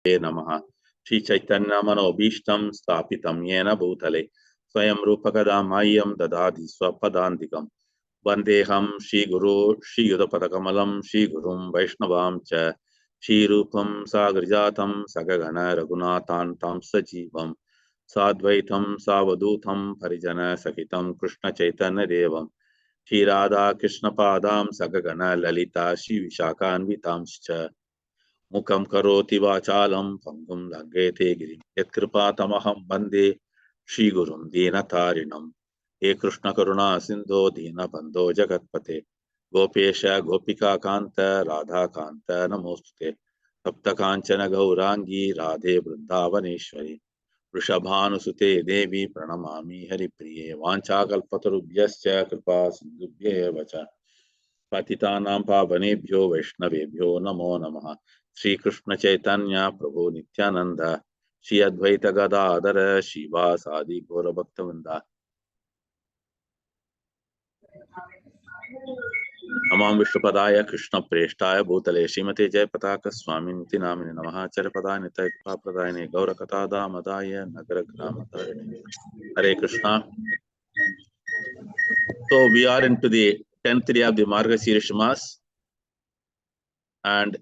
Namaha. Shri Chaitanya Manobhishtam Stapitam Yena Bhutale Swayam Rupakada Mayam Dadadi Swapadantikam Vandeham Shri Guru Shri Yudapadakamalam Shri Gurum Vaishnavam Cha Shri Rupam Sagrijatam Sagagana Raghunathan Tam Sajivam Sadvaitam Savadutam Parijana Sakitam Krishna Chaitanya Devam Shri Radha Krishna Padam Sagagana Lalita Shri Vishakhanvitamscha Mukam karoti vachalam pangum laggete girim yatkripa tamaham bande Shri Gurum Deenatarinam He Krishna Karuna Sindho Deena Bandho Jagatpate Gopesha Gopika Kanta Radha Kanta Namostute Sapta Kanchana Gaurangi Radhe Vrindavaneshwari Vrishabhanusute Devi Pranamami Haripriye Vanchakalpatarubhyascha Kripa Sindhubhye Vacha Patitanam Pavanebhyo Vaishnavebhyo Namo Namaha Shri Krishna Chaitanya Prabhu Nityananda Shri Advaita Gadadhara Shiva Sadi Gaura Bhaktavinda Namam Vishnupadaya Krishna Preshtaya Bhutale Srimate Jai Pataka Swami Niti Namini Namaha Charapadaya Nitaya Pradayane Gaura Katada Madaya Nagara Gramatayane Hare Krishna. So we are into the 10th day of the Mārgasirsha Mas, and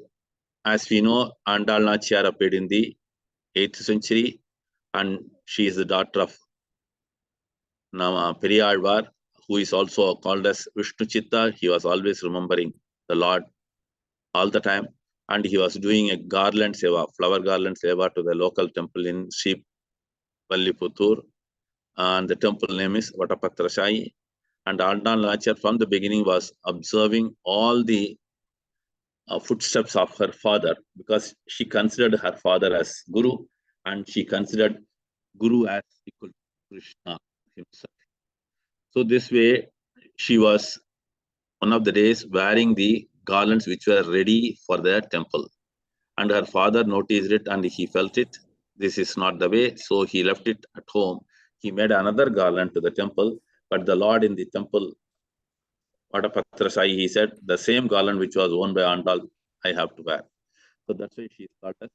as we know, Āndāl Nachiyar appeared in the 8th century, and she is the daughter of Periyalvar, who is also called as Vishnu Chitta. He was always remembering the Lord all the time, and he was doing a garland seva, flower garland seva to the local temple in Śrī Valliputtur, and the temple name is Vatapatrashai. And Āndāl Nachiyar from the beginning was observing all the footsteps of her father, because she considered her father as Guru, and she considered Guru as equal to Krishna himself. So this way, she was one of the days wearing the garlands which were ready for the temple. And her father noticed it and he felt it. This is not the way, so he left it at home. He made another garland to the temple, but the Lord in the temple, Vatapatrashai, he said, the same garland which was worn by Āndāl, I have to wear. So that's why she is called as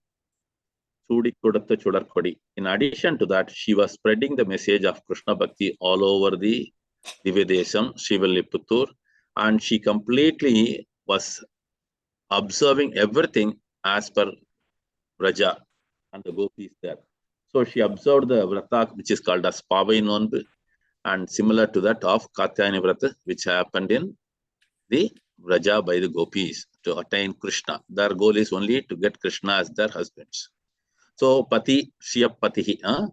Sudi Kudatta Chudarkodi. In addition to that, she was spreading the message of Krishna Bhakti all over the Divyadesham, Śrī Valliputtur, and she completely was observing everything as per Vraja and the gopis there. So she observed the Vrata, which is called as Pāvai Nonbu, and similar to that of Katyayani Vrata, which happened in the Vraja by the gopis to attain Krishna. Their goal is only to get Krishna as their husbands. So Pati, Shriya Patihi.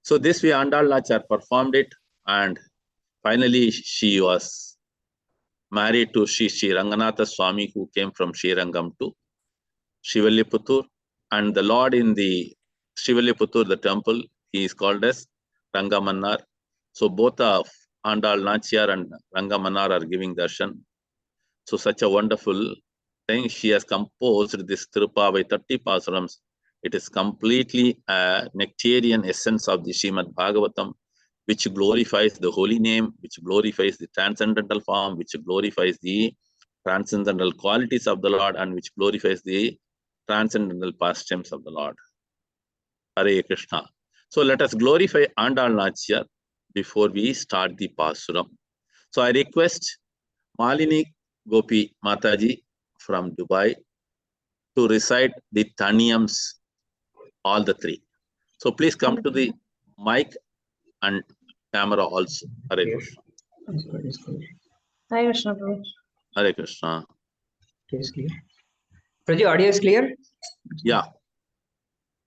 So this way Āndāl Nachiyar performed it, and finally she was married to Shri Ranganatha Swami, who came from Srirangam to Śrī Valliputtur. And the Lord in the Śrī Valliputtur, the temple, he is called as Rangamanar. So both of Āndāl Nachiyar and Rangamanar are giving darshan. So such a wonderful thing. She has composed this Tiruppāvai 30 Pāsurams. It is completely a nectarian essence of the Śrīmad-Bhāgavatam, which glorifies the holy name, which glorifies the transcendental form, which glorifies the transcendental qualities of the Lord, and which glorifies the transcendental pastimes of the Lord. Hare Krishna. So let us glorify Āndāl Nachiyar before we start the Pāsuram. So I request Malini Gopi Mataji from Dubai to recite the Taniyams, all the three. So please come to the mic and camera also. Hare Krishna. Hare Krishna, Prabhu. Hare Krishna. Okay, is clear. Prabhu, audio is clear? Yeah.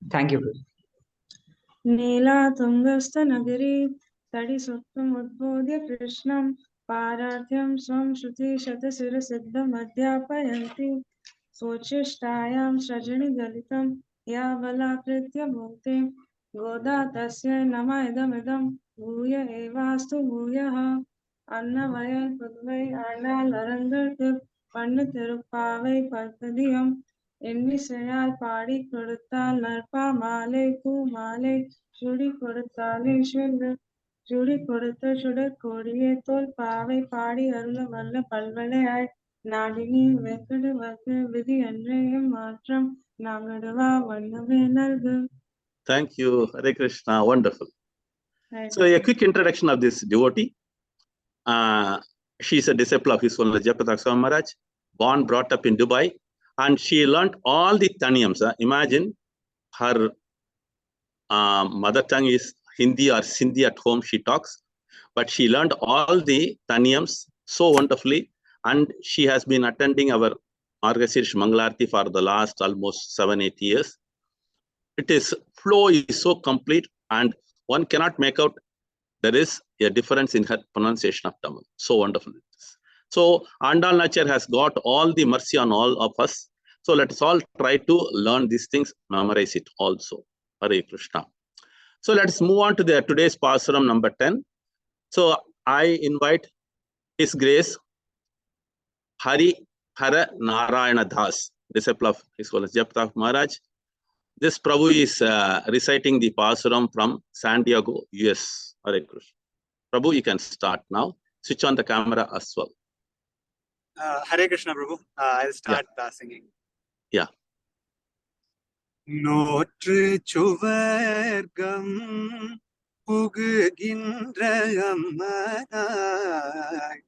Thank you, Prabhu. Nila Tungasta Nagari Tadi Suttam Udbodhya Krishnam Parathyam Swam Shruti Shatasira Siddham Adhyapayanti Sochistayam Srajani Galitam Yavala Kritya Bhukti Goda Tasya Nama Idam Bhuya Evastu Bhuyaha Annavaya Pudvai Āndāl Arandar Panna Tiruppāvai Padpadiyam Ennisayal Padi Koduttal Narpa Male Male Shudi Koduttale Shudi Kodutta Shudar Kodiye Tol Pavai Padi Arula Valla Palvalai நாடினி வெக்கடு வக்கு விதி அன்றையும் மாற்றம் நாங்கடுவா வண்ணமே நல்கு. Thank you. Hare Krishna. Wonderful. Hare So a quick introduction of this devotee. She is a disciple of His Holiness Jayapataka Swami Maharaj, born, brought up in Dubai, and she learned all the Taniyams. Imagine her mother tongue is Hindi or Sindhi at home she talks, but she learned all the Taniyams so wonderfully, and she has been attending our Mārgasirsha Mangalārati for the last almost 7-8 years. It is flow is so complete, and one cannot make out there is a difference in her pronunciation of Tamil. So wonderful it is. So Āndāl nature has got all the mercy on all of us. So let us all try to learn these things, memorize it also. Hare Krishna. So let's move on to the today's Pāsuram number 10. So I invite His Grace Hari Hara Narayana Das, disciple of His Holiness Jayapataka Maharaj. This Prabhu is reciting the Pāsuram from San Diego, US. Hare Krishna. Prabhu, you can start now. Switch on the camera as well. Hare Krishna, Prabhu. I'll start singing. Yeah. நோற்று சுவர்க்கம் புகுகின்ற அம்மனாய்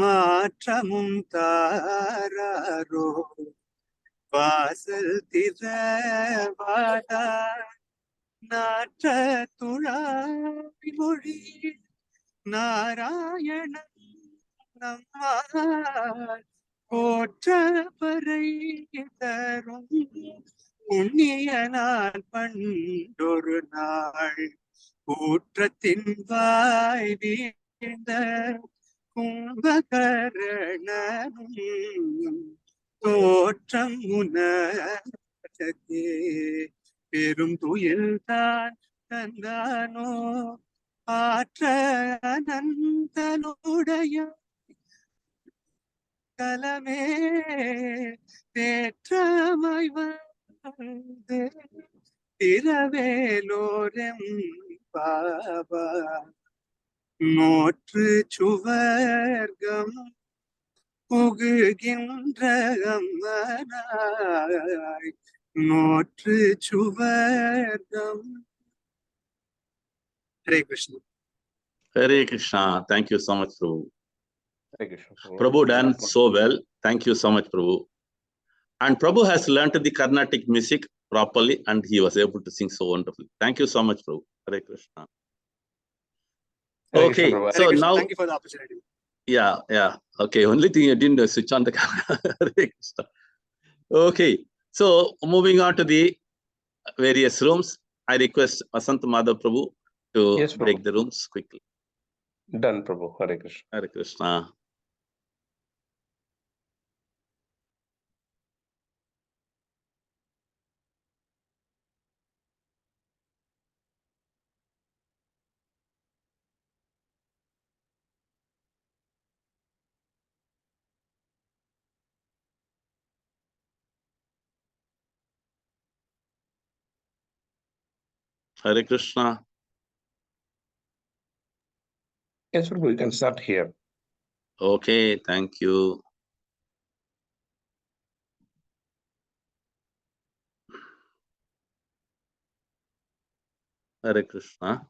மாற்றமும் தாராரோ வாசல் திறவாடா நாற்ற துழாய் மொழி நாராயணன் நம்மால் போற்ற பறை தரும் புண்ணிய நாள் பண்டொரு நாள் ஊற்றத்தின் வாய் வீழ்ந்த கும்பகரணனும் தோற்றம் உனக்கே பெரும் துயில்தான் தந்தானோ ஆற்ற அனந்தனுடைய கலமே தேற்றமாய் வந்து திரவேலோரெம் பாபா நோற்று சுவர்க்கம் புகுகின்ற அம்மனாய் நோற்று சுவர்க்கம். Hare Krishna. Hare Krishna. Thank you so much, Prabhu. Hare Krishna. Prabhu done so well. Thank you so much, Prabhu. And Prabhu has learnt the Carnatic music properly, and he was able to sing so wonderfully. Thank you so much, Prabhu. Hare Krishna. Hare Okay, Krishna, Prabhu. so Hare Krishna. now, Thank you for the opportunity. yeah. Okay, only thing you didn't switch on the camera. Hare Krishna. Okay, so moving on to the various rooms, I request Vasant Madhav Prabhu to Yes, Prabhu. break the rooms quickly. Done, Prabhu. Hare Krishna. Hare Krishna. Hare Krishna. Yes, Prabhu. You can start here. Okay, thank you. Hare Krishna.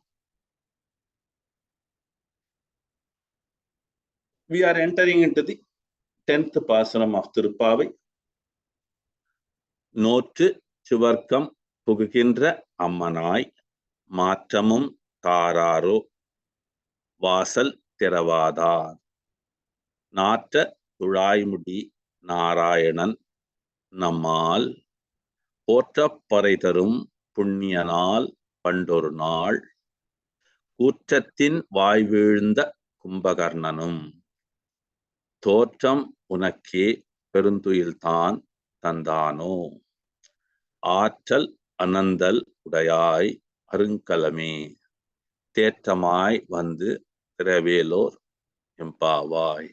We are entering into the 10th Pāsuram of Tiruppāvai. நோற்று சுவர்க்கம் புகுகின்ற அம்மனாய் மாற்றமும் தாராரோ வாசல் திறவாதார் நாற்ற துழாய்முடி நாராயணன் நம்மால் போற்றப் பறை தரும் புண்ணியனால் பண்டொரு நாள் கூற்றத்தின் வாய்வீழ்ந்த கும்பகர்ணனும் தோற்றம் உனக்கே பெருந்துயில்தான் தந்தானோ ஆற்றல் அனந்தல் உடையாய் அருங்கலமே தேற்றமாய் வந்து திரவேலோர் எம்பாவாய்.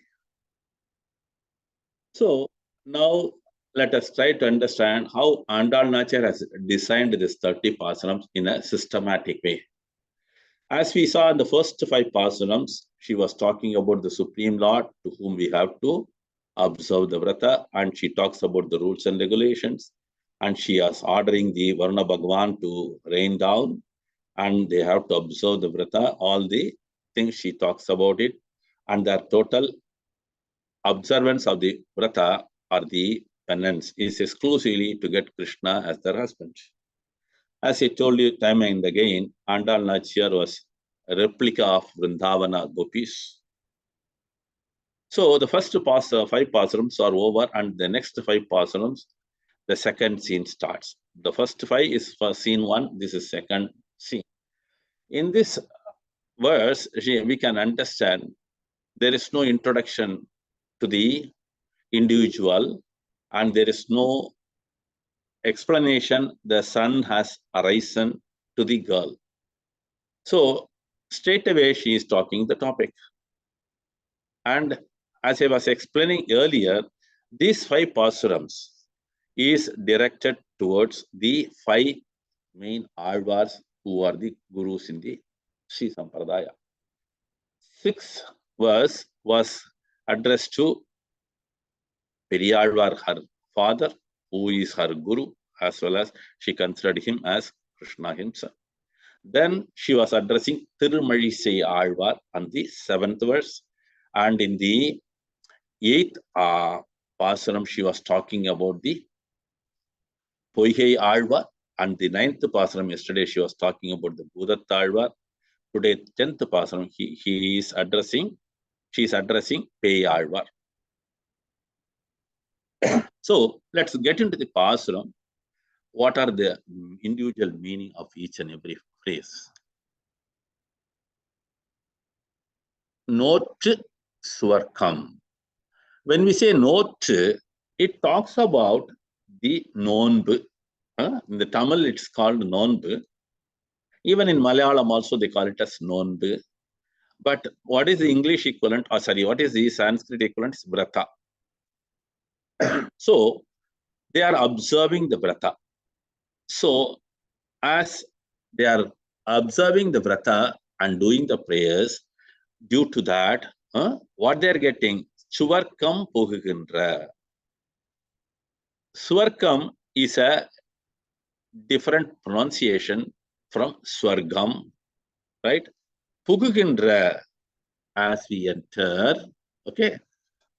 So now let us try to understand how Āndāl nature has designed this 30 Pāsurams in a systematic way. As we saw in the first 5 Pāsurams, she was talking about the Supreme Lord to whom we have to observe the vrata, and she talks about the rules and regulations, and she is ordering the Varuna Bhagavan to rain down, and they have to observe the vrata, all the things she talks about it, and their total observance of the vrata or the penance is exclusively to get Krishna as their husband. As I told you time and again, Āndāl Nachiyar was a replica of Vrindavana gopis. So the first 5 Pāsurams are over, and the next 5 Pāsurams, the second scene starts. The first 5 is for scene 1, this is second scene. In this verse, we can understand there is no introduction to the individual, and there is no explanation the sun has arisen to the girl. So straight away she is talking the topic. And as I was explaining earlier, these 5 Pāsurams is directed towards the 5 main Ālvars who are the gurus in the Śrī Sampradaya. 6th verse was addressed to Periyalvar, her father, who is her guru, as well as she considered him as Krishna himself. Then she was addressing Tirumalizai Ālvar on the 7th verse, and in the 8th Pāsuram she was talking about the Poigai Ālvar, and the 9th Pāsuram yesterday she was talking about the Bhudatta Ālvar. Today 10th Pāsuram she is addressing Pei Ālvar. So let's get into the Pāsuram. What are the individual meaning of each and every phrase? Note Swarkam. When we say note, it talks about the nonbu. In the Tamil, it's called nonbu. Even in Malayalam also they call it as nonbu. But what is the English equivalent? Or sorry, what is the Sanskrit equivalent? It's vrata. So they are observing the vrata. So as they are observing the vrata and doing the prayers, due to that, what they are getting, Suvarkam Pogugendra. Swarkam is a different pronunciation from Swargam, right? Pogugendra, as we enter, okay.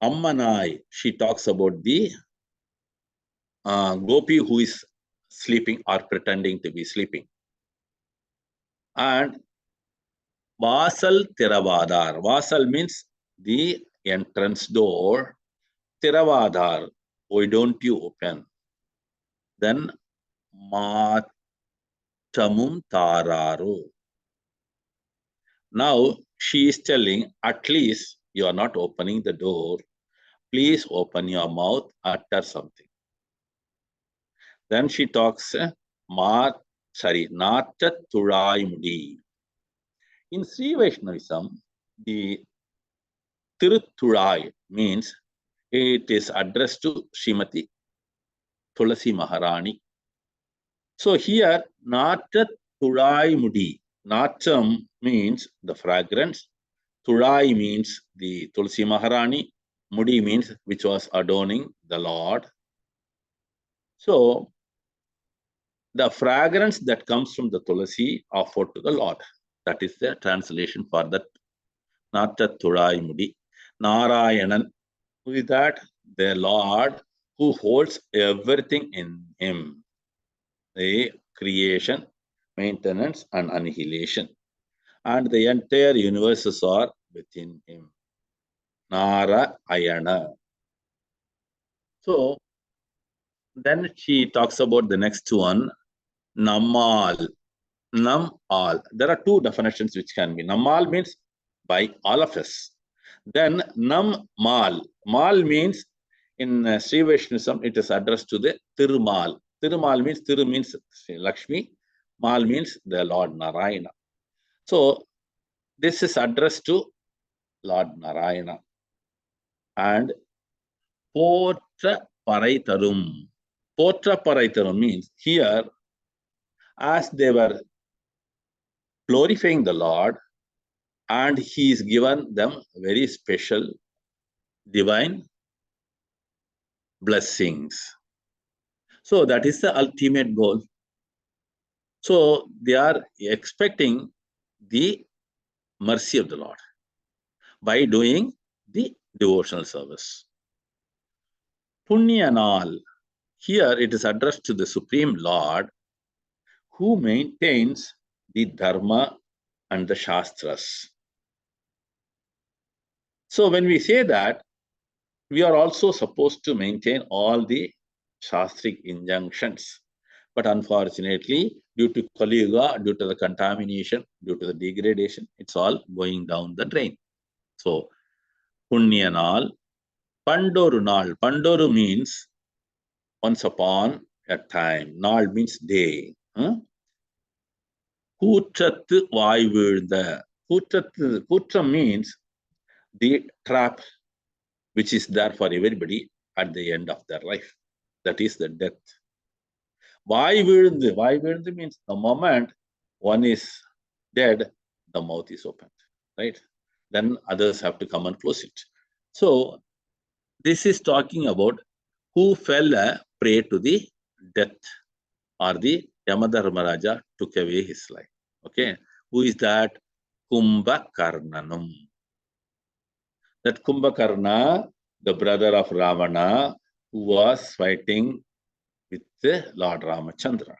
Ammanai, she talks about the gopi who is sleeping or pretending to be sleeping. And Vasal Tiravadar. Vasal means the entrance door. Tiravadar, why don't you open? Then Matamum Tararu. Now she is telling, at least you are not opening the door. Please open your mouth, utter something. Then she talks, Nata Tulai Mudi. In Sri Vaishnavism, the Tiruppāvai means it is addressed to Srimati Tulasi Maharani. So here, Nata Tulai Mudi. Natam means the fragrance. Tulai means the Tulasi Maharani. Mudi means which was adorning the Lord. So the fragrance that comes from the Tulasi offered to the Lord. That is the translation for that. Nata Tulai Mudi. Narayanan. With that, the Lord who holds everything in him. The creation, maintenance, and annihilation. And the entire universes are within him. Narayana. So then she talks about the next one, Namal. Namal. There are 2 definitions which can be. Namal means by all of us. Then Nammal. Mal means in Sri Vaishnavism it is addressed to the Tirumal. Tirumal means Tiru means Lakshmi. Mal means the Lord Narayana. So this is addressed to Lord Narayana. And Potra Paraitarum. Potra Paraitarum means here, as they were glorifying the Lord, and he is given them very special divine blessings. So that is the ultimate goal. So they are expecting the mercy of the Lord by doing the devotional service. Punyanal, here it is addressed to the Supreme Lord who maintains the Dharma and the Shastras. So when we say that, we are also supposed to maintain all the Shastric injunctions. But unfortunately, due to Kali Yuga, due to the contamination, due to the degradation, it's all going down the drain. So, Punyanal, Pandoru Nal. Pandoru means once upon a time. Nal means day. Kutrathu Vaivulda. Kutra means the trap which is there for everybody at the end of their life. That is the death. Vaivulda means the moment one is dead, the mouth is opened, right? Then others have to come and close it. So this is talking about who fell a prey to the death, or the Yamadharmaraja took away his life. Okay, who is that? Kumbhakarnanam. That Kumbhakarna, the brother of Ravana, who was fighting with Lord Ramachandra.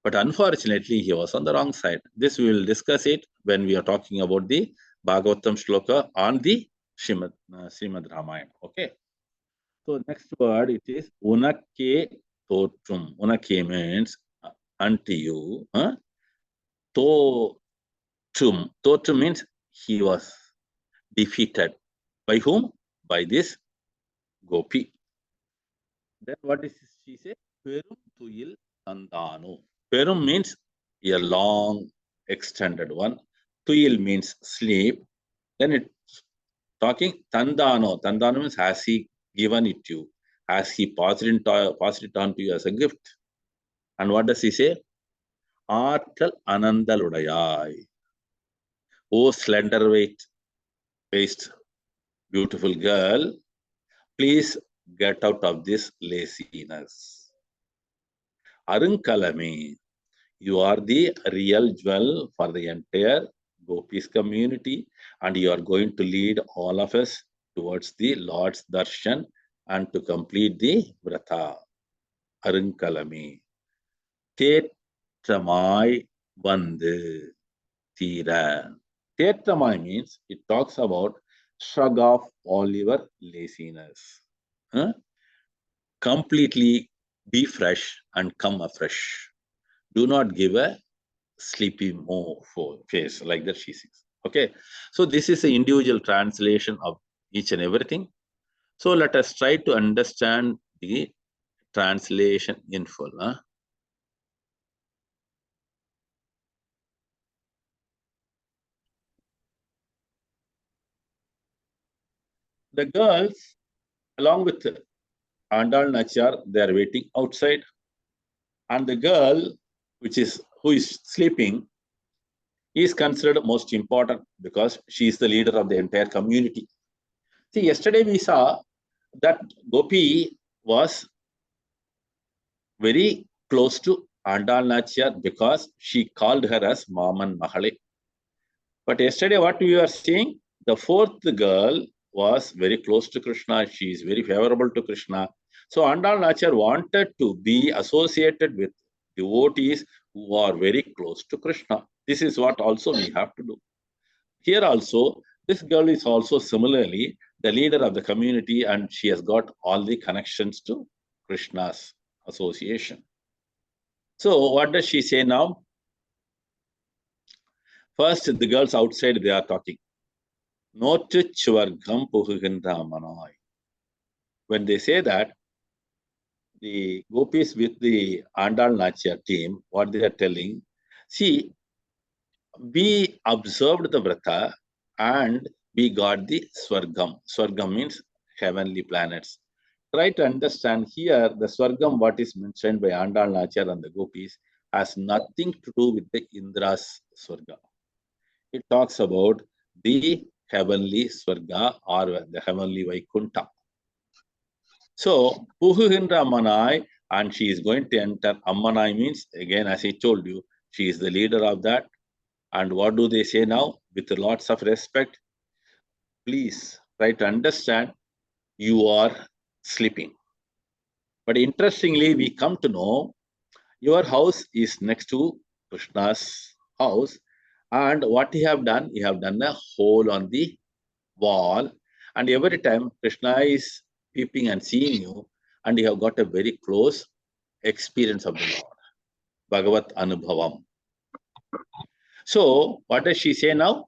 But unfortunately, he was on the wrong side. This we will discuss it when we are talking about the Bhagavatam shloka on the Śrīmad Ramayana. Okay. So next word, it is Unakke Totrum. Unakke means unto you. Totrum. Totrum means he was defeated. By whom? By this Gopi. Then what is she say? Perum tuyil tandano. Perum means a long, extended one. Tuyil means sleep. Then it's talking tandano. Tandano means has he given it to you? Has he passed it on to you as a gift? And what does he say? Artal Anandaludayai. Oh, slender waist, beautiful girl, please get out of this laziness. Arunkalame, you are the real jewel for the entire Gopis community, and you are going to lead all of us towards the Lord's darshan and to complete the vrata. Arunkalame. Tetramai Vandu Tira. Tetramai means it talks about shrug off all your laziness. Completely be fresh and come afresh. Do not give a sleepy face like that she says. Okay. So this is the individual translation of each and everything. So let us try to understand the translation in full. The girls, along with Āndāl Nachiyar, they are waiting outside. And the girl, who is sleeping, is considered most important because she is the leader of the entire community. See, yesterday we saw that Gopi was very close to Āndāl Nachiyar because she called her as Maman Mahale. But yesterday what we were seeing, the fourth girl was very close to Krishna. She is very favorable to Krishna. So Āndāl Nachiyar wanted to be associated with devotees who are very close to Krishna. This is what also we have to do. Here also, this girl is also similarly the leader of the community, and she has got all the connections to Krishna's association. So what does she say now? First, the girls outside, they are talking. Notu Chvargam Puhuginda Manoi. When they say that, the Gopis with the Āndāl Nachiyar team, what they are telling, see, we observed the vrata and we got the Swargam. Swargam means heavenly planets. Try to understand here, the Swargam, what is mentioned by Āndāl Nachiyar and the Gopis, has nothing to do with the Indra's Swarga. It talks about the heavenly Swarga or the heavenly Vaikunta. So, Puhuhindra Ammanai, and she is going to enter. Ammanai means, again, as I told you, she is the leader of that. And what do they say now? With lots of respect, please try to understand you are sleeping. But interestingly, we come to know your house is next to Krishna's house. And what you have done a hole on the wall. And every time Krishna is peeping and seeing you, and you have got a very close experience of the Lord. Bhagavat Anubhavam. So, what does she say now?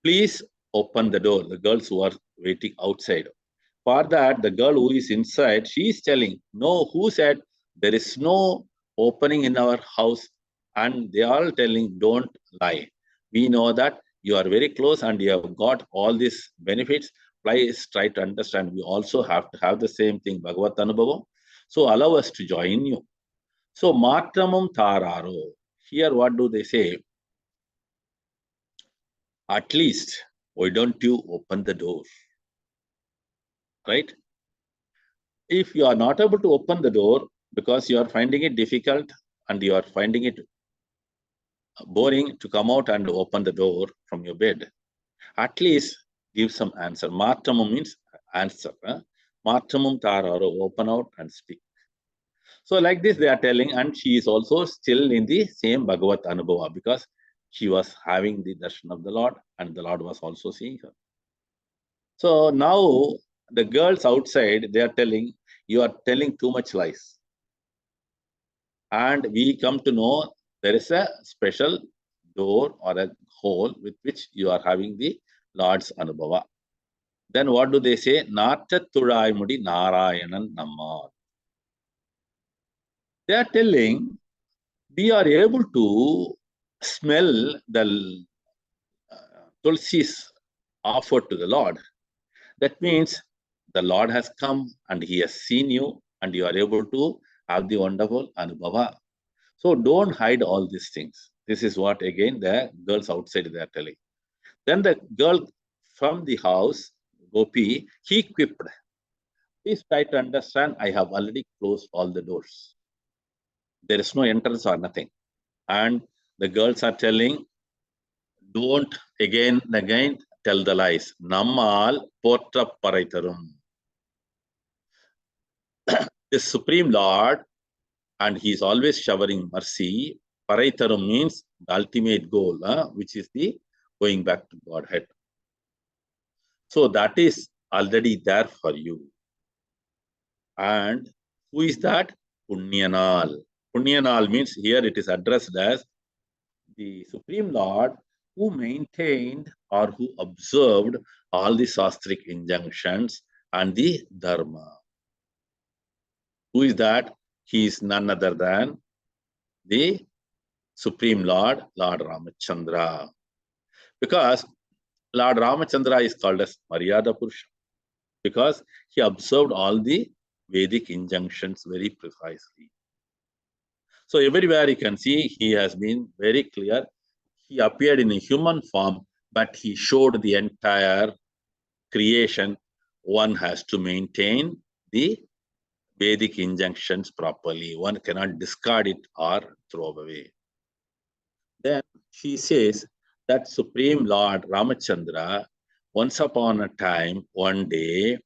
Please open the door. The girls who are waiting outside. For that, the girl who is inside, she is telling, no, who said there is no opening in our house? And they are all telling, don't lie. We know that you are very close and you have got all these benefits. Please try to understand. We also have to have the same thing, Bhagavat Anubhavam. So allow us to join you. So Matramam Tararo. Here, what do they say? At least, why don't you open the door? Right? If you are not able to open the door because you are finding it difficult and you are finding it boring to come out and open the door from your bed, at least give some answer. Matramam means answer. Matramam Tararo, open out and speak. So like this they are telling, and she is also still in the same Bhagavat Anubhava because she was having the darshan of the Lord and the Lord was also seeing her. So now the girls outside, they are telling, you are telling too much lies. And we come to know there is a special door or a hole with which you are having the Lord's Anubhava. Then what do they say? Natchathudai Mudi Narayanan Namma. They are telling, we are able to smell the tulsis offered to the Lord. That means the Lord has come and he has seen you and you are able to have the wonderful Anubhava. So don't hide all these things. This is what again the girls outside they are telling. Then the girl from the house, Gopi, he quipped. Please try to understand, I have already closed all the doors. There is no entrance or nothing. And the girls are telling, don't again tell the lies. Nammal portra paraitarum. The Supreme Lord, and he is always showering mercy. Paraitaram means the ultimate goal, which is the going back to Godhead. So that is already there for you. And who is that? Punyanal. Punyanal means here it is addressed as the Supreme Lord who maintained or who observed all the sastric injunctions and the dharma. Who is that? He is none other than the Supreme Lord, Lord Ramachandra. Because Lord Ramachandra is called as Maryada Purusha, because he observed all the Vedic injunctions very precisely. So everywhere you can see he has been very clear. He appeared in a human form, but he showed the entire creation. One has to maintain the Vedic injunctions properly. One cannot discard it or throw away. Then she says that Supreme Lord Ramachandra, once upon a time, one day,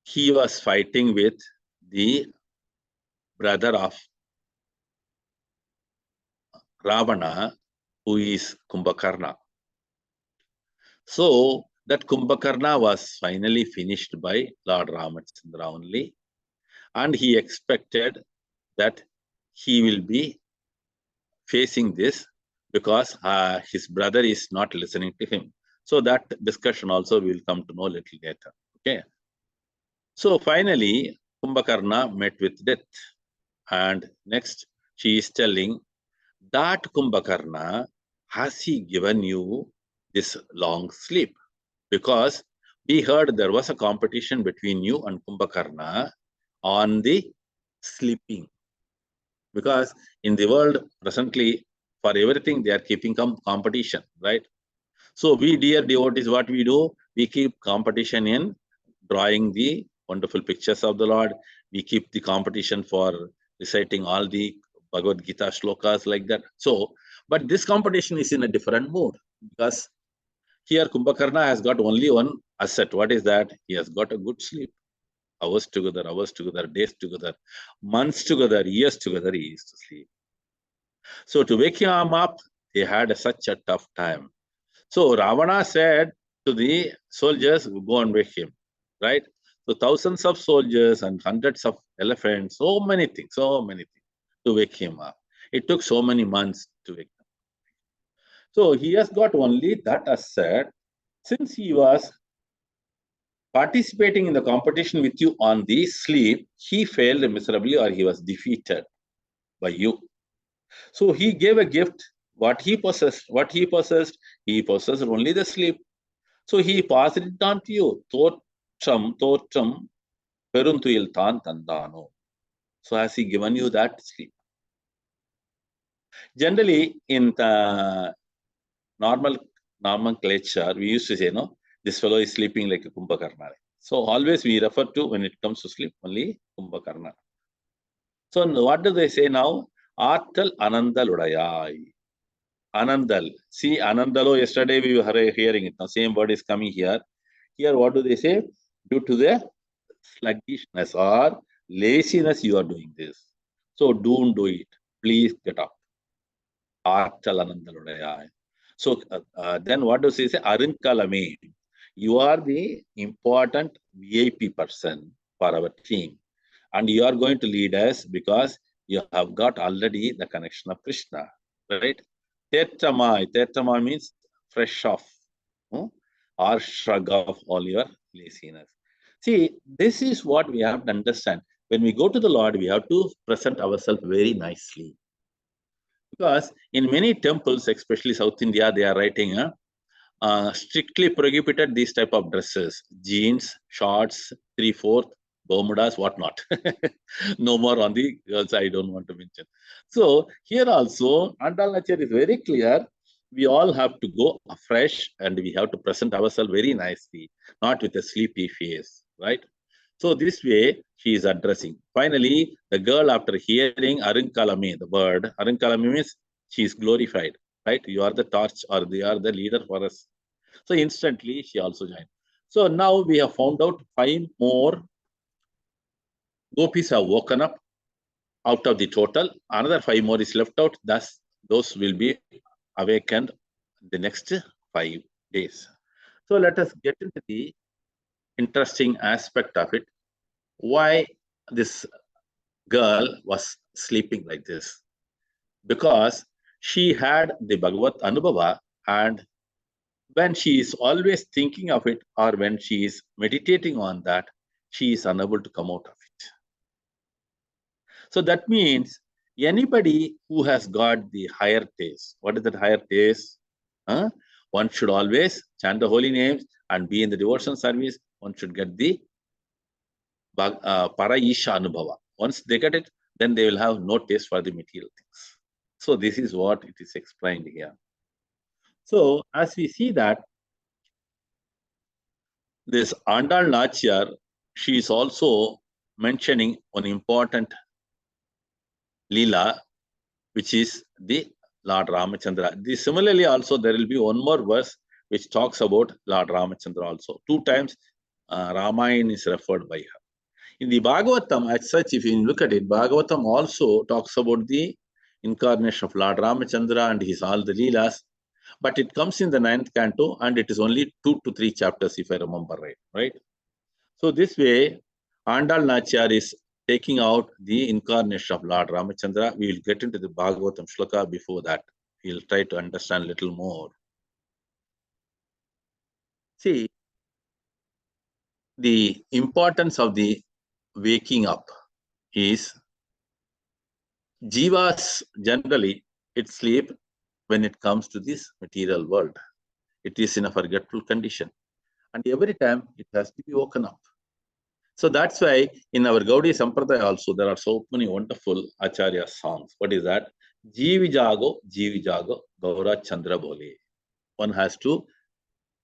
he was fighting with the brother of Ravana, who is Kumbhakarna. So that Kumbhakarna was finally finished by Lord Ramachandra only, and he expected that he will be facing this because his brother is not listening to him. So that discussion also we will come to know a little later. Okay. So finally, Kumbhakarna met with death. And next, she is telling that Kumbhakarna, has he given you this long sleep? Because we heard there was a competition between you and Kumbhakarna on the sleeping. Because in the world presently, for everything, they are keeping competition, right? So we, dear devotees, what we do? We keep competition in drawing the wonderful pictures of the Lord. We keep the competition for reciting all the Bhagavad Gita shlokas like that. So, but this competition is in a different mood, because here Kumbhakarna has got only one asset. What is that? He has got a good sleep. Hours together, days together, months together, years together, he used to sleep. So to wake him up, they had such a tough time. So Ravana said to the soldiers, go and wake him, right? So thousands of soldiers and hundreds of elephants, so many things to wake him up. It took so many months to wake him up. So he has got only that asset. Since he was participating in the competition with you on the sleep, he failed miserably, or he was defeated by you. So he gave a gift. What he possessed, he possessed only the sleep. So he passed it on to you. Tortram, peruntuyil tan tandano. So has he given you that sleep? Generally, in the normal nomenclature, we used to say, no, this fellow is sleeping like a Kumbhakarna. So always we refer to, when it comes to sleep, only Kumbhakarna. So what do they say now? Artal Anandal Udayai. Anandal. See, Anandalo, yesterday we were hearing it. Now, same word is coming here. Here, what do they say? Due to the sluggishness or laziness, you are doing this. So, don't do it. Please get up. Artal Anandal Udayai. So, then what does he say? Arinkalame. You are the important VIP person for our team. And you are going to lead us because you have got already the connection of Krishna. Right? Tetrama means fresh off, or shrug off all your laziness. See, this is what we have to understand. When we go to the Lord, we have to present ourselves very nicely. Because in many temples, especially South India, they are writing strictly prohibited these type of dresses, jeans, shorts, 3/4, Bermudas, whatnot. No more on the girls, I don't want to mention. So here also, Āndāl nature is very clear. We all have to go afresh and we have to present ourselves very nicely, not with a sleepy face, right? So this way, she is addressing. Finally, the girl, after hearing Arinkalame, the word, Arinkalame means she is glorified, right? You are the torch, or they are the leader for us. So instantly, she also joined. So now we have found out 5 more gopis have woken up out of the total. Another 5 more is left out. Thus, those will be awakened the next 5 days. So let us get into the interesting aspect of it. Why this girl was sleeping like this? Because she had the Bhagavat Anubhava, and when she is always thinking of it, or when she is meditating on that, she is unable to come out of it. So that means anybody who has got the higher taste, what is that higher taste? One should always chant the holy names and be in the devotion service. One should get the Paraisha Anubhava. Once they get it, then they will have no taste for the material things. So this is what it is explained here. So as we see that, this Āndāl Nachiyar, she is also mentioning one important Leela, which is the Lord Ramachandra. Similarly, also there will be one more verse which talks about Lord Ramachandra also. 2 times Ramayana is referred by her. In the Bhagavatam, as such, if you look at it, Bhagavatam also talks about the incarnation of Lord Ramachandra and his all the Leelas, but it comes in the 9th canto and it is only 2 to 3 chapters, if I remember right? So this way, Āndāl Nachiyar is taking out the incarnation of Lord Ramachandra. We will get into the Bhagavatam shloka before that. We will try to understand a little more. See, the importance of the waking up is Jivas generally, it sleep when it comes to this material world. It is in a forgetful condition. And every time it has to be woken up. So that's why in our Gaudiya Sampradaya also, there are so many wonderful Acharya songs. What is that? Jeevi Jago, Gaura Chandra Bole. One has to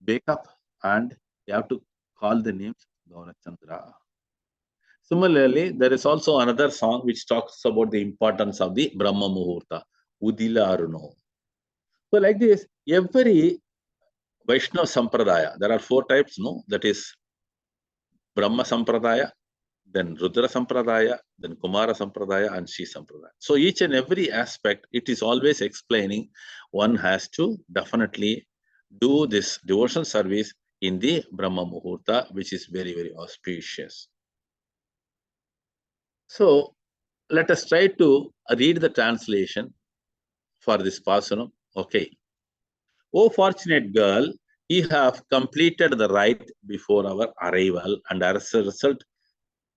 wake up and you have to call the names Gaura Chandra. Similarly, there is also another song which talks about the importance of the Brahma Muhurta, Udila Aruno. So like this, every Vaishnava Sampradaya, there are 4 types, no? That is Brahma Sampradaya, then Rudra Sampradaya, then Kumara Sampradaya, and Śrī Sampradaya. So each and every aspect, it is always explaining one has to definitely do this devotional service in the Brahma Muhurta, which is very, very auspicious. So let us try to read the translation for this Pāsuram. Okay. O fortunate girl, you have completed the rite before our arrival and as a result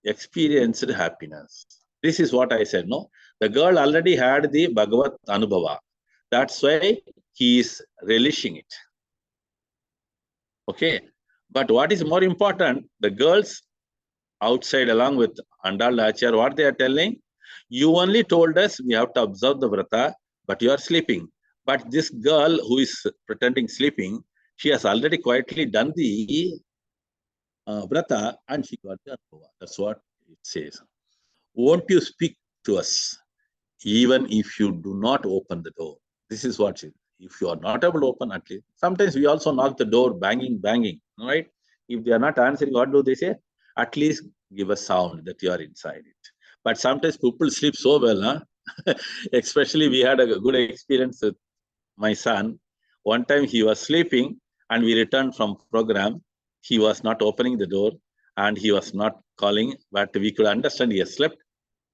experienced happiness. This is what I said, no? The girl already had the Bhagavat Anubhava. That's why he is relishing it. Okay. But what is more important, the girls outside along with Āndāl Achyar, what they are telling, you only told us we have to observe the vrata, but you are sleeping. But this girl who is pretending sleeping, she has already quietly done the vrata and she got the anubhava. That's what it says. Won't you speak to us, even if you do not open the door? This is what it is. If you are not able to open, at least. Sometimes we also knock the door, banging, right? If they are not answering, what do they say? At least give a sound that you are inside it. But sometimes people sleep so well, huh? Especially we had a good experience with my son. One time he was sleeping and we returned from program. He was not opening the door and he was not calling, but we could understand he has slept.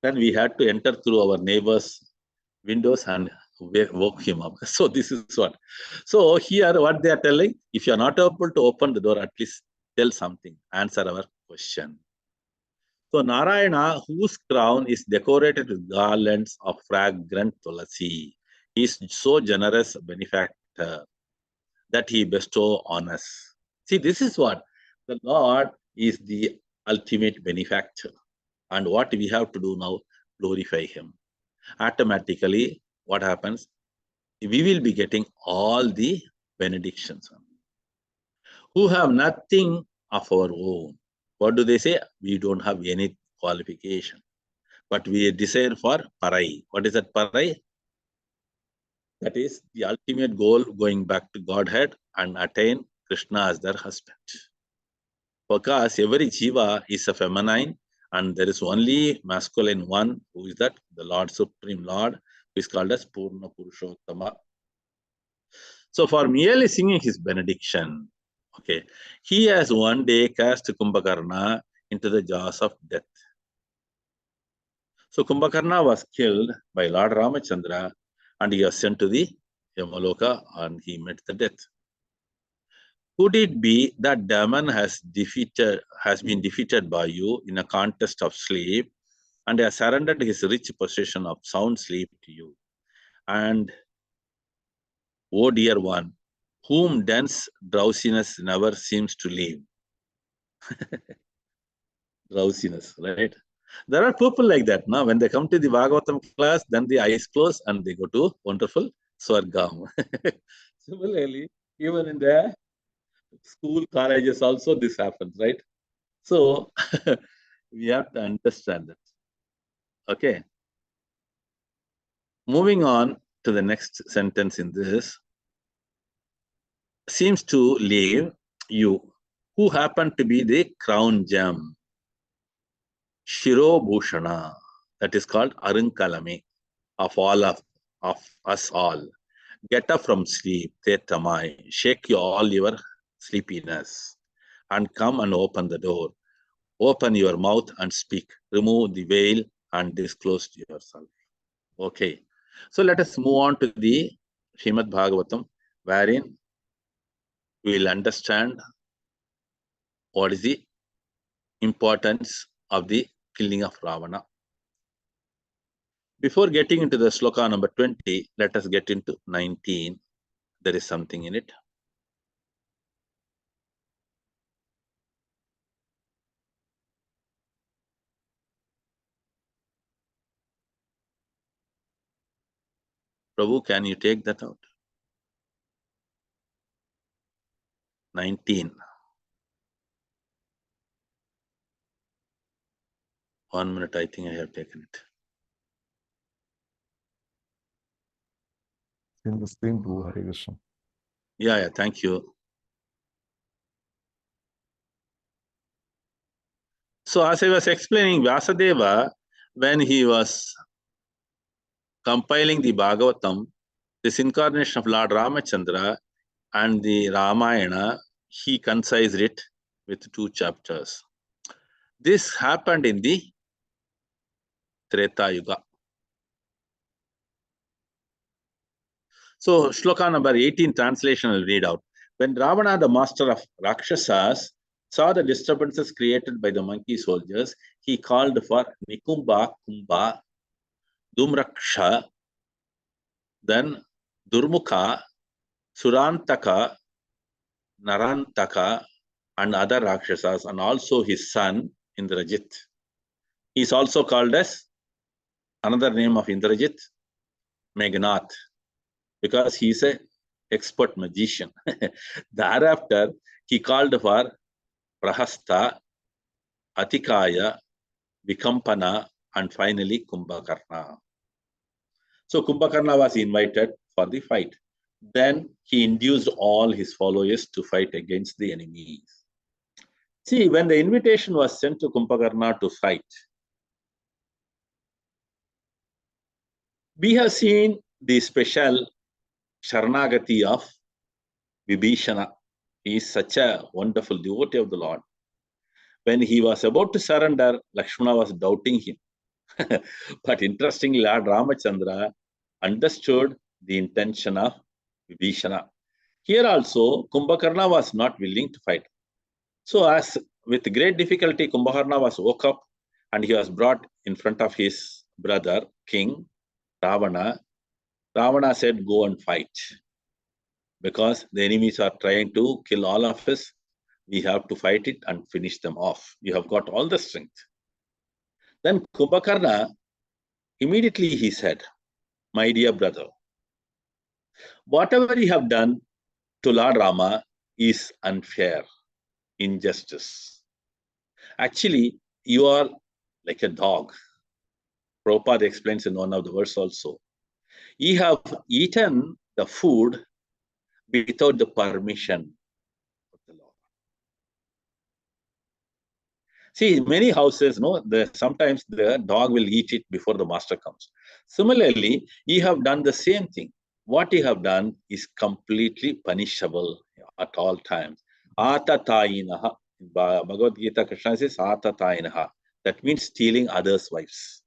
Then we had to enter through our neighbors' windows and woke him up. So this is what. So here what they are telling, if you are not able to open the door, at least tell something, answer our question. So Narayana, whose crown is decorated with garlands of fragrant tulasi, is so generous benefactor that he bestow on us. See, this is what the Lord is, the ultimate benefactor. And what we have to do now, glorify him. Automatically, what happens? We will be getting all the benedictions. Who have nothing of our own. What do they say? We don't have any qualification. But we desire for Parai. What is that Parai? That is the ultimate goal, going back to Godhead and attain Krishna as their husband. Because every jiva is a feminine and there is only masculine one, who is that? The Lord, Supreme Lord, who is called as Purna Purushottama. So for merely singing his benediction, okay, he has one day cast Kumbhakarna into the jaws of death. So Kumbhakarna was killed by Lord Ramachandra and he was sent to the Yamaloka and he met the death. Could it be that Daman has been defeated by you in a contest of sleep and has surrendered his rich possession of sound sleep to you? And, oh dear one, whom dense drowsiness never seems to leave. Drowsiness, right? There are people like that. Now, when they come to the Bhagavatam class, then the eyes close and they go to wonderful Swargam. Similarly, even in the school, colleges also this happens, right? So we have to understand that. Okay. Moving on to the next sentence in this. Seems to leave you, who happen to be the crown gem, Shiro Bhushana, that is called Arunkalame, of all of us all. Get up from sleep, Tetamai, shake all your sleepiness, and come and open the door. Open your mouth and speak. Remove the veil and disclose to yourself. Okay. So let us move on to the Śrīmad-Bhāgavatam, wherein we will understand what is the importance of the killing of Ravana. Before getting into the sloka number 20, let us get into 19. There is something in it. Prabhu, can you take that out? 19. 1 minute, I think I have taken it. In the screen, Prabhu. Hare Krishna. Yeah, thank you. So as I was explaining, Vyasadeva, when he was compiling the Bhagavatam, this incarnation of Lord Ramachandra and the Ramayana, he concised it with 2 chapters. This happened in the Treta Yuga. So shloka number 18 translation will read out. When Ravana, the master of Rakshasas, saw the disturbances created by the monkey soldiers, he called for Nikumba, Kumbha, Dhumraksha, then Durmukha, Surantaka, Narantaka, and other Rakshasas, and also his son Indrajit. He is also called as another name of Indrajit, Meghnath, because he is an expert magician. Thereafter, he called for Prahasta, Atikaya, Vikampana, and finally Kumbhakarna. So Kumbhakarna was invited for the fight. Then he induced all his followers to fight against the enemies. See, when the invitation was sent to Kumbhakarna to fight, we have seen the special Sharanagati of Vibhishana. He is such a wonderful devotee of the Lord. When he was about to surrender, Lakshmana was doubting him. But interestingly, Lord Ramachandra understood the intention of Vibhishana. Here also, Kumbhakarna was not willing to fight. So as with great difficulty, Kumbhakarna was woke up and he was brought in front of his brother, King Ravana. Ravana said, go and fight. Because the enemies are trying to kill all of us, we have to fight it and finish them off. You have got all the strength. Then Kumbhakarna, immediately he said, my dear brother, whatever you have done to Lord Rama is unfair, injustice. Actually, you are like a dog. Prabhupada explains in one of the verses also. You have eaten the food without the permission of the Lord. See, many houses, sometimes the dog will eat it before the master comes. Similarly, you have done the same thing. What you have done is completely punishable at all times. Atatayinaha. Bhagavad Gita, Krishna says, Atatayinaha. That means stealing others' wives,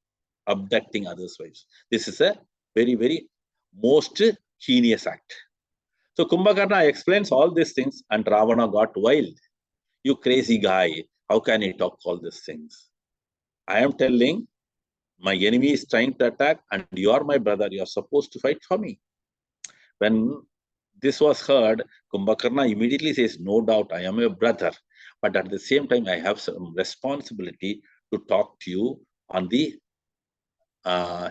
abducting others' wives. This is a very, very most heinous act. So Kumbhakarna explains all these things and Ravana got wild. You crazy guy, how can you talk all these things? I am telling, my enemy is trying to attack and you are my brother, you are supposed to fight for me. When this was heard, Kumbhakarna immediately says, no doubt, I am your brother. But at the same time, I have some responsibility to talk to you on the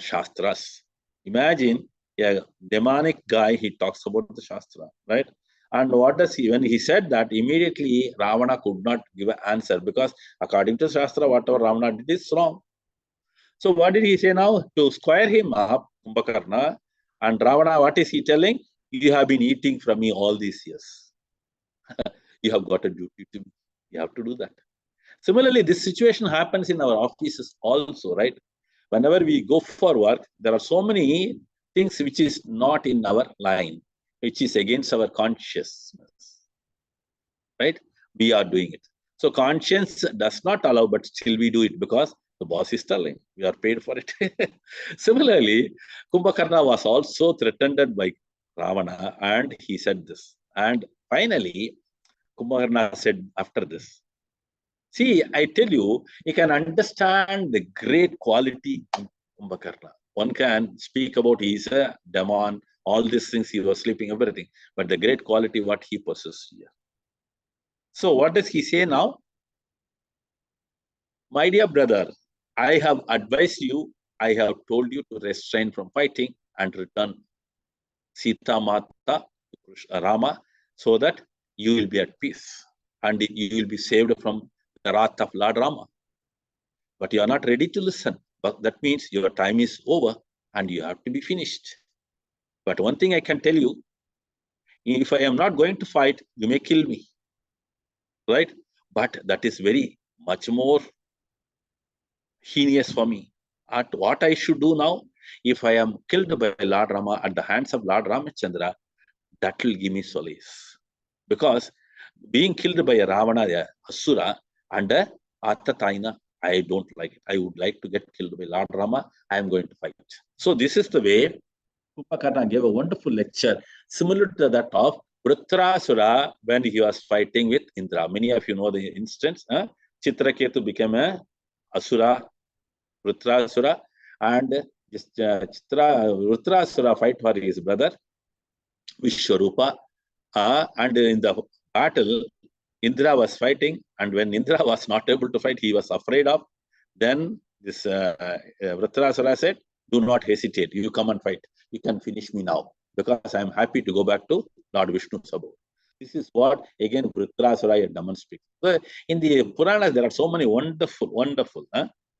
Shastras. Imagine a demonic guy, he talks about the Shastra, right? And what does he, when he said that, immediately Ravana could not give an answer because according to Shastra, whatever Ravana did is wrong. So what did he say now? To square him up, Kumbhakarna, and Ravana, what is he telling? You have been eating from me all these years. You have got a duty to me. You have to do that. Similarly, this situation happens in our offices also, right? Whenever we go for work, there are so many things which is not in our line, which is against our consciousness, right? We are doing it. So conscience does not allow, but still we do it because the boss is telling, we are paid for it. Similarly, Kumbhakarna was also threatened by Ravana and he said this. And finally, Kumbhakarna said after this, see, I tell you, you can understand the great quality in Kumbhakarna. One can speak about he's a demon, all these things, he was sleeping, everything. But the great quality, what he possessed here. So what does he say now? My dear brother, I have advised you, I have told you to restrain from fighting and return Sita Mata to Rama so that you will be at peace and you will be saved from the wrath of Lord Rama. but you are not ready to listen. But that means your time is over and you have to be finished. But one thing I can tell you, if I am not going to fight, you may kill me, right? But that is very much more heinous for me. At what I should do now, if I am killed by Lord Rama at the hands of Lord Ramachandra, that will give me solace. Because being killed by a Ravana, a Asura, and a Atataina, I don't like it. I would like to get killed by Lord Rama. I am going to fight. So this is the way Kumbhakarna gave a wonderful lecture, similar to that of Vritra when he was fighting with Indra. Many of you know the instance. Chitraketu became a Asura, Vritra, and Vritra fight for his brother Vishwarupa. And in the battle, Indra was fighting, and when Indra was not able to fight, he was afraid of. Then this Vritrasura said, "Do not hesitate. You come and fight. You can finish me now, because I am happy to go back to Lord Vishnu Sabha." This is what again Vritrasura demonstrates. So in the Puranas, there are so many wonderful.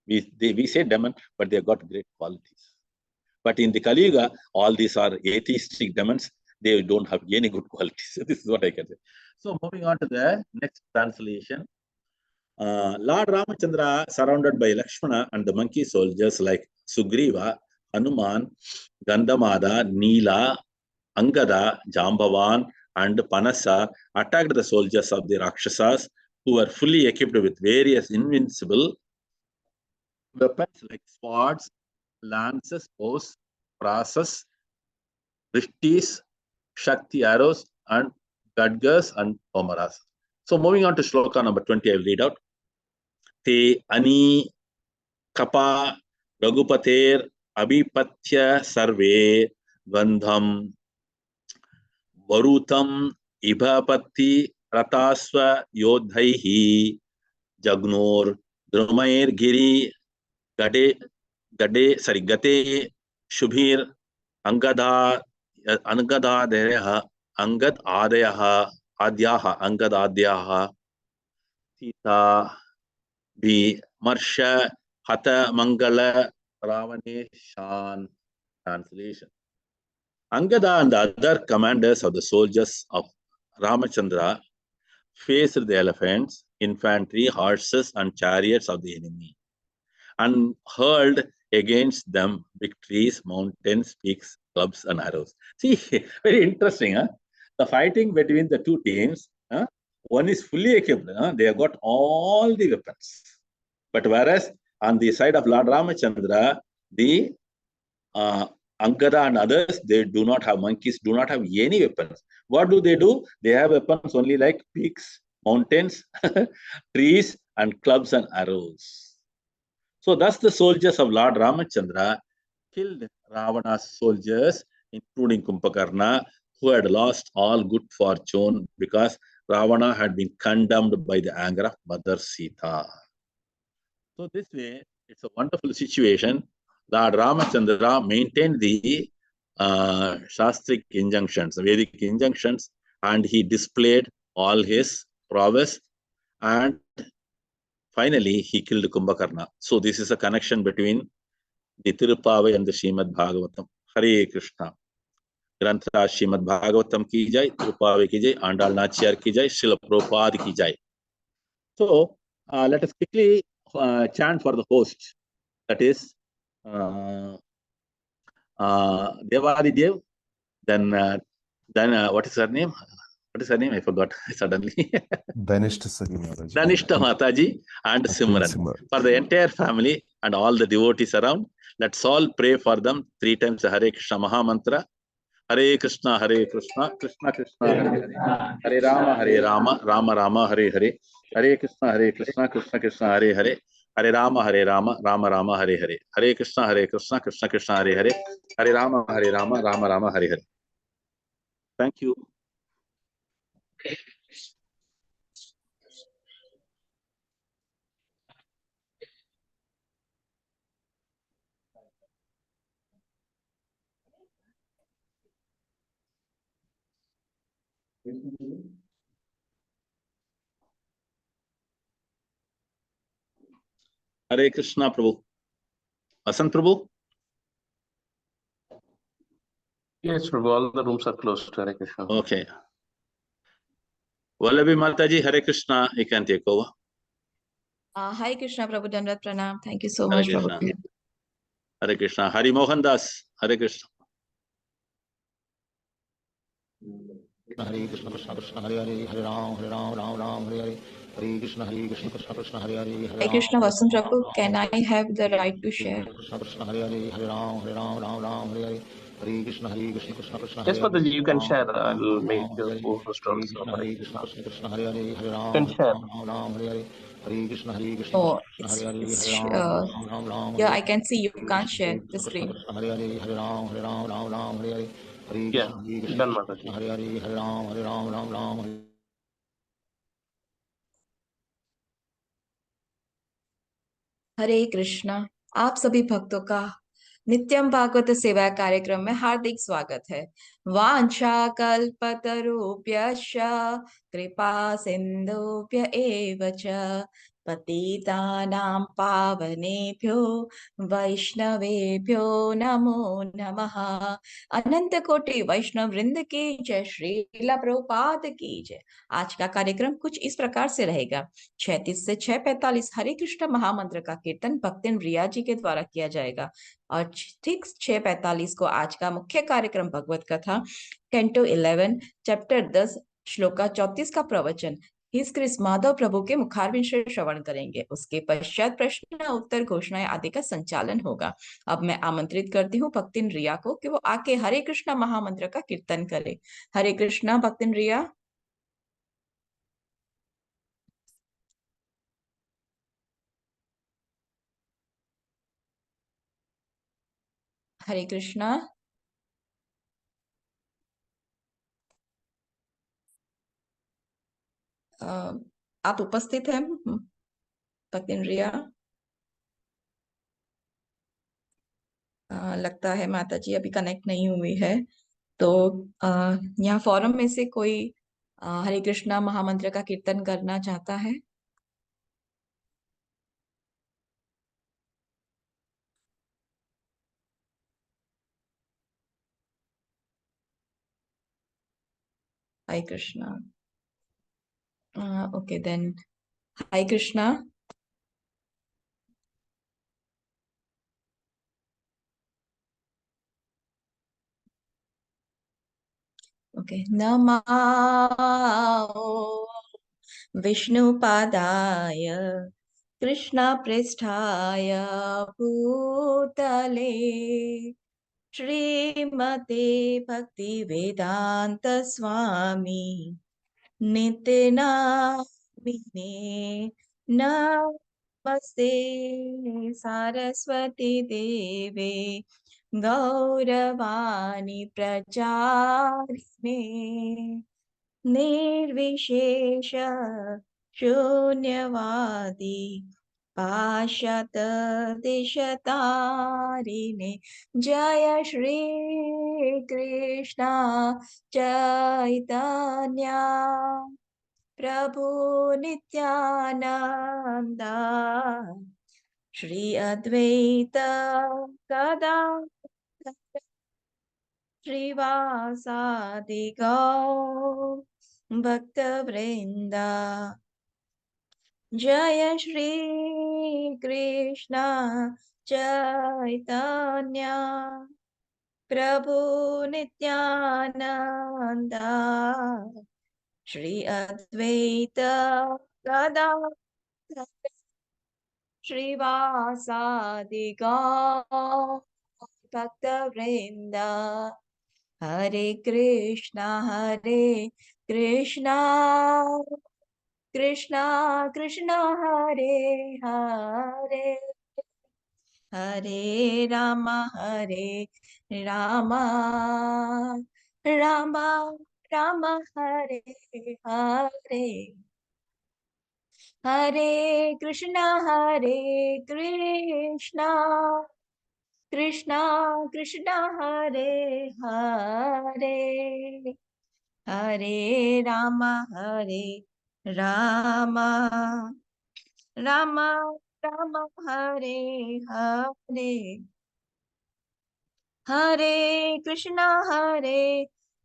We say demon, but they have got great qualities. But in the Kali Yuga, all these are atheistic demons. They don't have any good qualities. This is what I can say. So moving on to the next translation. Lord Ramachandra, surrounded by Lakshmana and the monkey soldiers like Sugriva, Hanuman, Gandhamada, Neela, Angada, Jambavan, and Panasa, attacked the soldiers of the Rakshasas, who were fully equipped with various invincible weapons like swords, lances, bows, brasses, rishtis, Shakti arrows, and Gadgas and Omaras. So moving on to shloka number 20, I will read out. Te ani kapa Raghupater abhipatya sarve gandham varutam ibhapatti ratasva yodhaihi jagnor drumair giri gate shubhir angada Angad Sita Bi Marsha Hatha Mangala Ravaneshan. Translation. Angada and the other commanders of the soldiers of Ramachandra faced the elephants, infantry, horses, and chariots of the enemy and hurled against them victories, mountains, peaks, clubs, and arrows. See, very interesting. Huh? The fighting between the two teams, one is fully equipped. They have got all the weapons. But whereas on the side of Lord Ramachandra, the Angada and others, they do not have, monkeys do not have any weapons. What do? They have weapons only like peaks, mountains, trees, and clubs and arrows. So thus the soldiers of Lord Ramachandra killed Ravana's soldiers, including Kumbhakarna, who had lost all good fortune because Ravana had been condemned by the anger of Mother Sita. So this way, it's a wonderful situation. Lord Ramachandra maintained the Shastric injunctions, Vedic injunctions, and he displayed all his prowess, and finally he killed Kumbhakarna. So this is a connection between the Tiruppāvai and the Śrīmad-Bhāgavatam. Hare Krishna. Grantha Śrīmad-Bhāgavatam ki jai, Tiruppāvai ki jai, Āndāl Nachiyar ki jai, Śrīla Prabhupada ki jai. So let us quickly chant for the host. That is Devadi Dev. Then what is her name? What is her name? I forgot suddenly. Danishta Sagi Mataji. Danishta Mataji and Simran. For the entire family and all the devotees around, let's all pray for them 3 times Hare Krishna Maha Mantra. Hare Krishna, Krishna Krishna, Hare Hare, Hare Rama, Rama Rama, Hare Hare, Hare Krishna, Krishna Krishna, Hare Hare, Hare Rama, Rama Rama, Hare Hare, Hare Krishna, Krishna Krishna, Hare Hare, Hare Rama, Rama Rama, Hare Hare. Thank you. Hare Krishna, Prabhu. Vasant Prabhu? Yes, Prabhu, all the rooms are closed. Hare Krishna. Okay. Vallabhi Mataji, Hare Krishna, you can take over. Hare Krishna, Prabhu Dandavat Pranam. Thank you so Hare much, Krishna. Prabhu. Hare Krishna. Hari Mohan Das, Hare Krishna. Hare Krishna Krishna Krishna Hare Hare Hare Ram Ram Ram Hare Hare Hare Krishna Krishna Krishna Hare Hare Hare Krishna, Vasant Prabhu. Can I have the right to share? Krishna Krishna Hare Hare Hare Ram Ram Hare Hare Hare Krishna Krishna Krishna Yes, Hare Mataji, you can share. Ram I'll make Ram you Hare co-host Hare also. Hare Krishna. Krishna Krishna Hare Hare Hare You Ram can share. Ram Hare Hare Hare Krishna Krishna No, Krishna Hare Hare it's Hare Ram yeah, Hare I can see you Hare can't Krishna share the Krishna screen. Krishna Hare Hare Hare Ram Hare Hare Hare Yeah, Krishna done, Krishna Mataji. Hare Hare Hare Ram Hare हरे कृष्णा। आप सभी भक्तों का नित्यम भागवत सेवा कार्यक्रम में हार्दिक स्वागत है। वांछा कल्पतरुभ्यश्च कृपा सिन्धुभ्य एव च पतितानां पावनेभ्यो वैष्णवेभ्यो नमो नमः। अनंत कोटि वैष्णव वृंद की जय, श्रीला प्रभुपाद की जय। आज का कार्यक्रम कुछ इस प्रकार से रहेगा। 36 से 6:45 हरे कृष्ण महामंत्र का कीर्तन भक्तिन रिया जी के द्वारा किया जाएगा और ठीक 6:45 को आज का मुख्य कार्यक्रम भगवत कथा कैंटो 11 चैप्टर 10 श्लोका 34 का प्रवचन हिस क्रिस माधव प्रभु के मुखारविंद से श्रवण करेंगे। उसके पश्चात प्रश्न उत्तर घोषणाएं आदि का संचालन होगा। अब मैं आमंत्रित करती हूँ भक्तिन रिया को कि वो आके हरे कृष्ण महामंत्र का कीर्तन करे। हरे कृष्णा भक्तिन रिया। हरे कृष्णा। आप उपस्थित हैं भक्तिन रिया? लगता है माता जी अभी कनेक्ट नहीं हुई है। तो यहाँ फोरम में से कोई हरे कृष्णा महामंत्र का कीर्तन करना चाहता है? हरे कृष्णा। ओके देन हरे कृष्णा। ओके। नमो विष्णुपादाय कृष्णपृष्ठाय भूतले श्रीमते भक्तिवेदांत स्वामी नित्यनामिने नमस्ते सरस्वती देवे गौरवाणी प्रचारिणे निर्विशेष शून्यवादी पाश्चात दिशतारिणे। जय श्री कृष्णा चैतन्य प्रभु नित्यानंदा श्री अद्वैत गदाधर श्रीवासादि गौ भक्तवृंदा। जय श्री कृष्णा चैतन्य प्रभु नित्यानंदा श्री अद्वैत गदाधर श्रीवासादि गौ भक्तवृंदा। हरे कृष्णा कृष्णा कृष्णा हरे हरे हरे राम राम राम हरे हरे हरे कृष्णा कृष्णा कृष्णा हरे हरे हरे राम राम राम हरे हरे हरे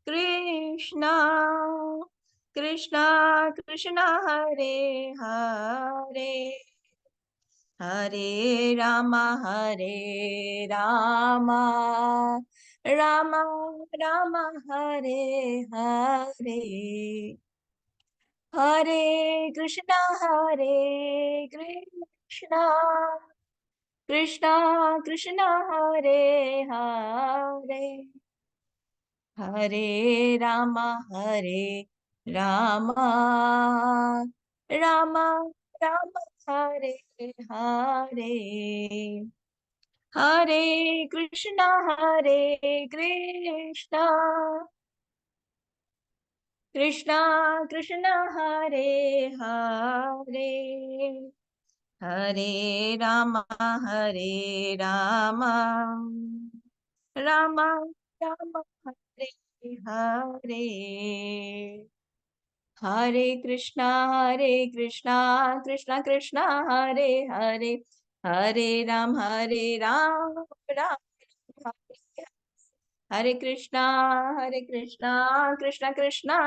कृष्णा कृष्णा कृष्णा हरे हरे हरे राम राम राम हरे हरे हरे कृष्णा कृष्णा कृष्णा हरे हरे हरे राम राम राम हरे हरे हरे कृष्णा कृष्णा हरे हरे हरे राम राम हरे हरे हरे कृष्णा कृष्णा कृष्णा हरे हरे हरे राम राम हरे कृष्णा कृष्णा कृष्णा हरे